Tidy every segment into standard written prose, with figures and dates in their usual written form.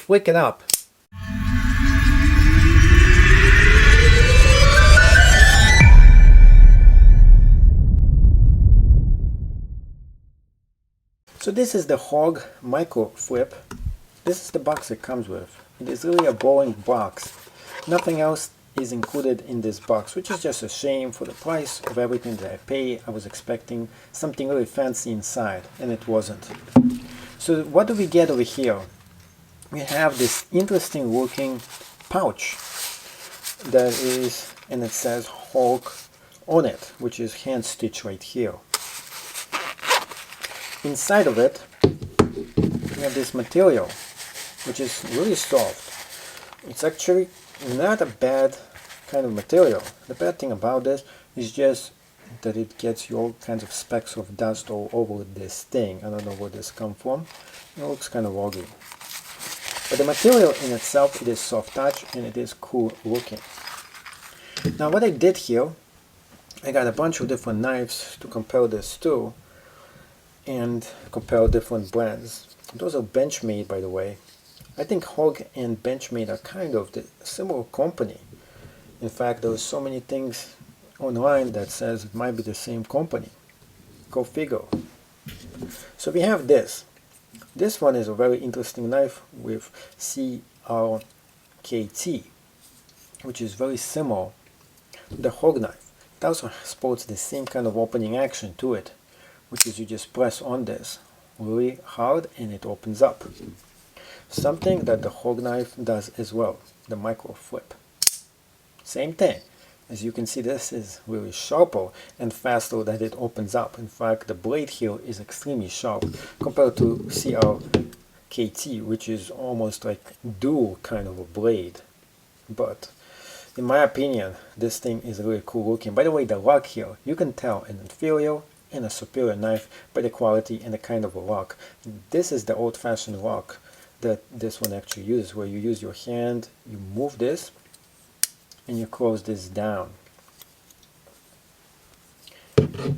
Wake it up! So this is the Hogue Microflip. This is the box it comes with. It is really a boring box. Nothing else is included in this box, which is just a shame. For the price of everything that I pay, I was expecting something really fancy inside, and it wasn't. So what do we get over here? We have this interesting looking pouch that is, and it says Hogue on it, which is hand stitched right here. Inside of it, we have this material, which is really soft. It's actually not a bad kind of material. The bad thing about this is just that it gets you all kinds of specks of dust all over this thing. I don't know where this comes from. It looks kind of ugly. But the material in itself, it is soft touch and it is cool looking. Now what I did here, I got a bunch of different knives to compare this to and compare different brands. Those are Benchmade, by the way. I think Hogue and Benchmade are kind of the similar company. In fact, there's so many things online that says it might be the same company. Go figure. So we have this. This one is a very interesting knife with CRKT, which is very similar to the Hogue knife. It also sports the same kind of opening action to it, which is you just press on this really hard and it opens up. Something that the Hogue knife does as well, the Microflip. Same thing. As you can see, this is really sharper and faster that it opens up. In fact, the blade here is extremely sharp compared to CRKT, which is almost like dual kind of a blade. But in my opinion, this thing is really cool looking. By the way, the lock here, you can tell an inferior and a superior knife by the quality and the kind of a lock. This is the old-fashioned lock that this one actually uses, where you use your hand, you move this, and you close this down.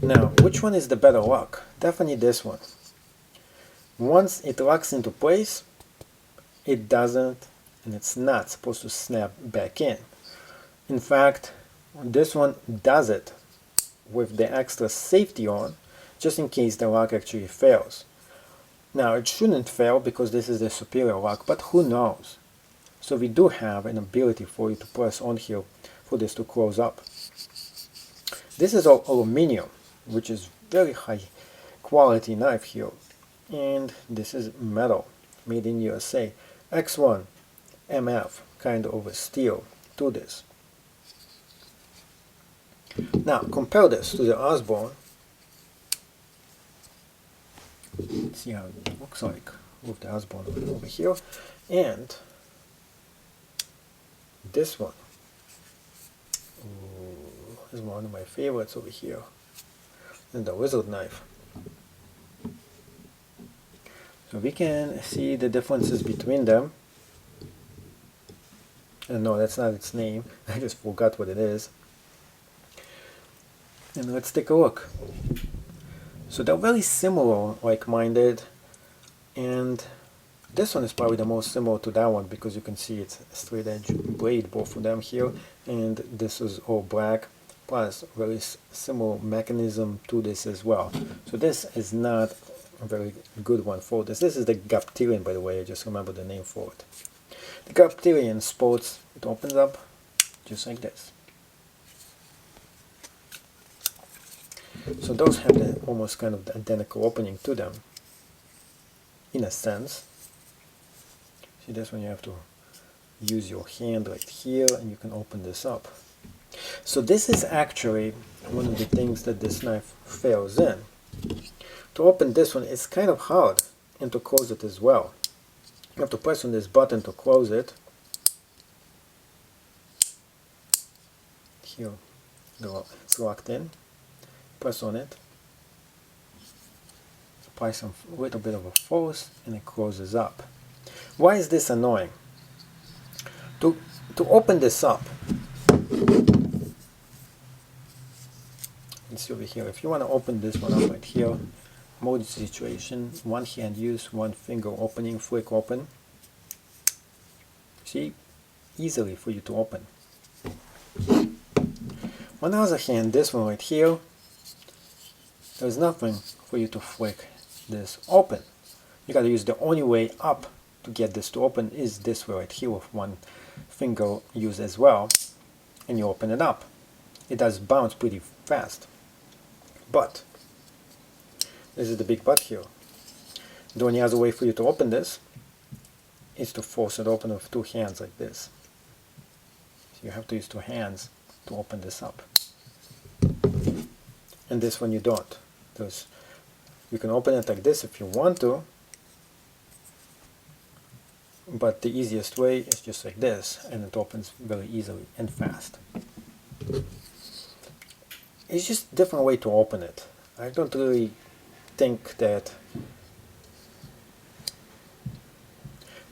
Now, which one is the better lock? Definitely this one. Once it locks into place, it doesn't, and it's not supposed to snap back in. In fact, this one does it with the extra safety on, just in case the lock actually fails. Now, it shouldn't fail because this is the superior lock, but who knows? So we do have an ability for you to press on here for this to close up. This is all aluminum, which is very high quality knife here. And this is metal, made in USA. X1 MF, kind of a steel to this. Now, compare this to the Osborne. Let's see how it looks like with the Osborne over here. And this one. Ooh, this is one of my favorites over here. And the Wizard knife. So we can see the differences between them. And no, that's not its name. I just forgot what it is. And let's take a look. So they're very similar, like-minded, and this one is probably the most similar to that one because you can see it's a straight edge blade, both of them here, and this is all black, plus very similar mechanism to this as well. So this is not a very good one for this. This is the Gaptilian, by the way, I just remember the name for it. The Gaptilian sports, it opens up just like this. So those have the almost kind of the identical opening to them, in a sense. See, this one you have to use your hand right here and you can open this up. So this is actually one of the things that this knife fails in. To open this one, it's kind of hard, and to close it as well. You have to press on this button to close it. Here, it's locked in. Press on it, apply some little bit of a force, and it closes up. Why is this annoying? To open this up, let's see over here. If you want to open this one up right here, mode situation, one hand use, one finger opening, flick open. see, easily for you to open. On the other hand, this one right here, there's nothing for you to flick this open. You gotta use the only way up to get this to open is this way right here with one finger used as well, and you open it up. It does bounce pretty fast. But this is the big but here. The only other way for you to open this is to force it open with two hands like this. So you have to use two hands to open this up. And this one you don't. You can open it like this if you want to, but the easiest way is just like this, and it opens very easily and fast. It's just a different way to open it. I don't really think that...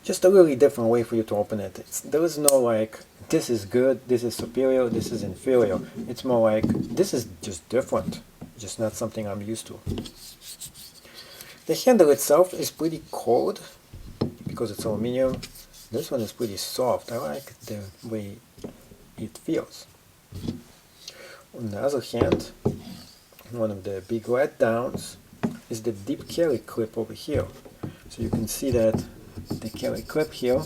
just a really different way for you to open it. There is no like, this is good, this is superior, this is inferior. It's more like, this is just different, just not something I'm used to. The handle itself is pretty cold because it's aluminum. This one is pretty soft. I like the way it feels. On the other hand, one of the big letdowns is the deep carry clip over here. So you can see that the carry clip here,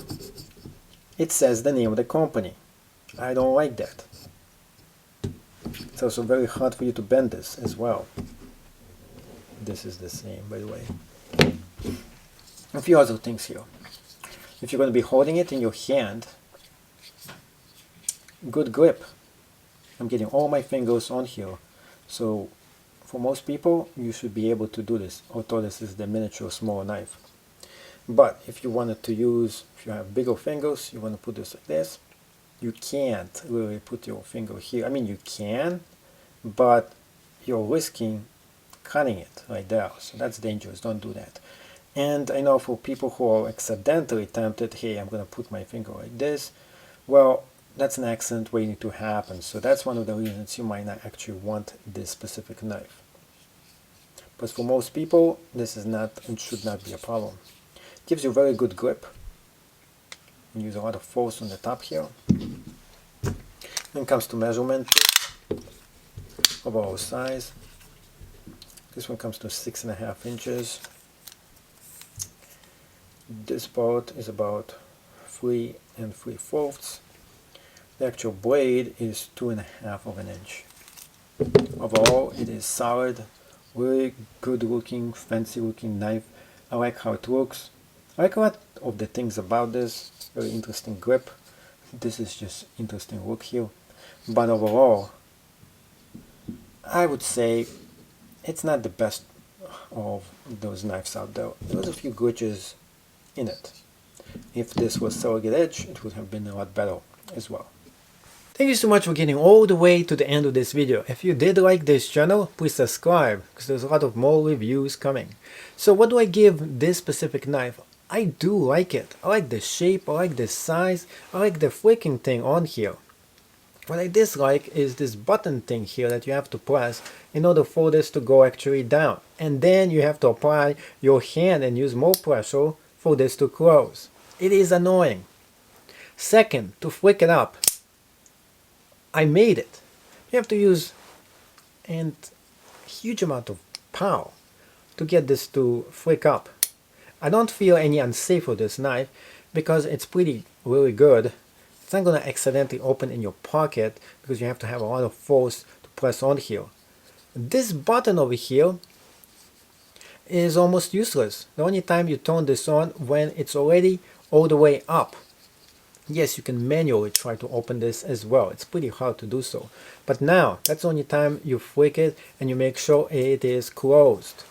it says the name of the company. I don't like that. It's also very hard for you to bend this as well. This is the same, by the way. A few other things here. If you're going to be holding it in your hand, good grip. I'm getting all my fingers on here. So for most people, you should be able to do this, although this is the miniature smaller knife. But if you wanted to use, if you have bigger fingers, you want to put this like this, you can't really put your finger here. I mean, you can, but you're risking cutting it right there. So that's dangerous. Don't do that. And I know for people who are accidentally tempted, hey, I'm going to put my finger like this, well, that's an accident waiting to happen. So that's one of the reasons you might not actually want this specific knife. But for most people, this is not and should not be a problem. Gives you very good grip. You use a lot of force on the top here. When it comes to measurement, overall size, this one comes to 6.5 inches. This part is about 3 3/4. The actual blade is 2.5 of an inch. Overall, it is solid, really good looking, fancy looking knife. I like how it looks. I like a lot of the things about this. Very interesting grip. This is just interesting look here. But overall, I would say it's not the best of those knives out there. There's a few glitches in it. If this was Surrogate Edge, it would have been a lot better as well. Thank you so much for getting all the way to the end of this video. If you did like this channel, please subscribe, because there's a lot of more reviews coming. So what do I give this specific knife? I do like it. I like the shape, I like the size, I like the flicking thing on here. What I dislike is this button thing here that you have to press in order for this to go actually down. And then you have to apply your hand and use more pressure for this to close. It is annoying. Second, to flick it up, I made it. You have to use a huge amount of power to get this to flick up. I don't feel any unsafe with this knife because it's really good. It's not going to accidentally open in your pocket because you have to have a lot of force to press on here. This button over here is almost useless. The only time you turn this on when it's already all the way up. Yes, you can manually try to open this as well. It's pretty hard to do so. But now, that's the only time you flick it and you make sure it is closed.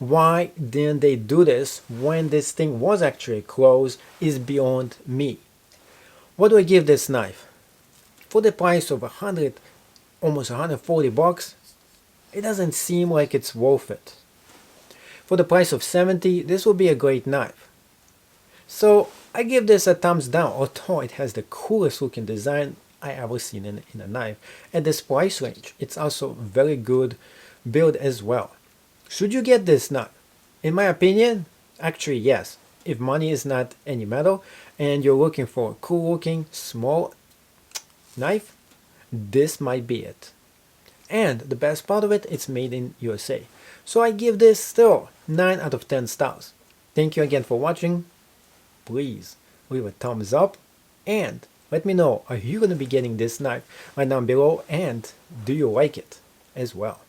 Why didn't they do this when this thing was actually closed is beyond me. What do I give this knife? For the price of almost 140 bucks, it doesn't seem like it's worth it. For the price of 70, this will be a great knife. So I give this a thumbs down, although it has the coolest looking design I ever seen in a knife. At this price range, it's also very good build as well. Should you get this knife? In my opinion, actually yes. If money is not any matter and you're looking for a cool looking small knife, this might be it. And the best part of it, it's made in USA. So I give this still 9 out of 10 stars. Thank you again for watching. Please leave a thumbs up and let me know, are you going to be getting this knife right down below, and do you like it as well?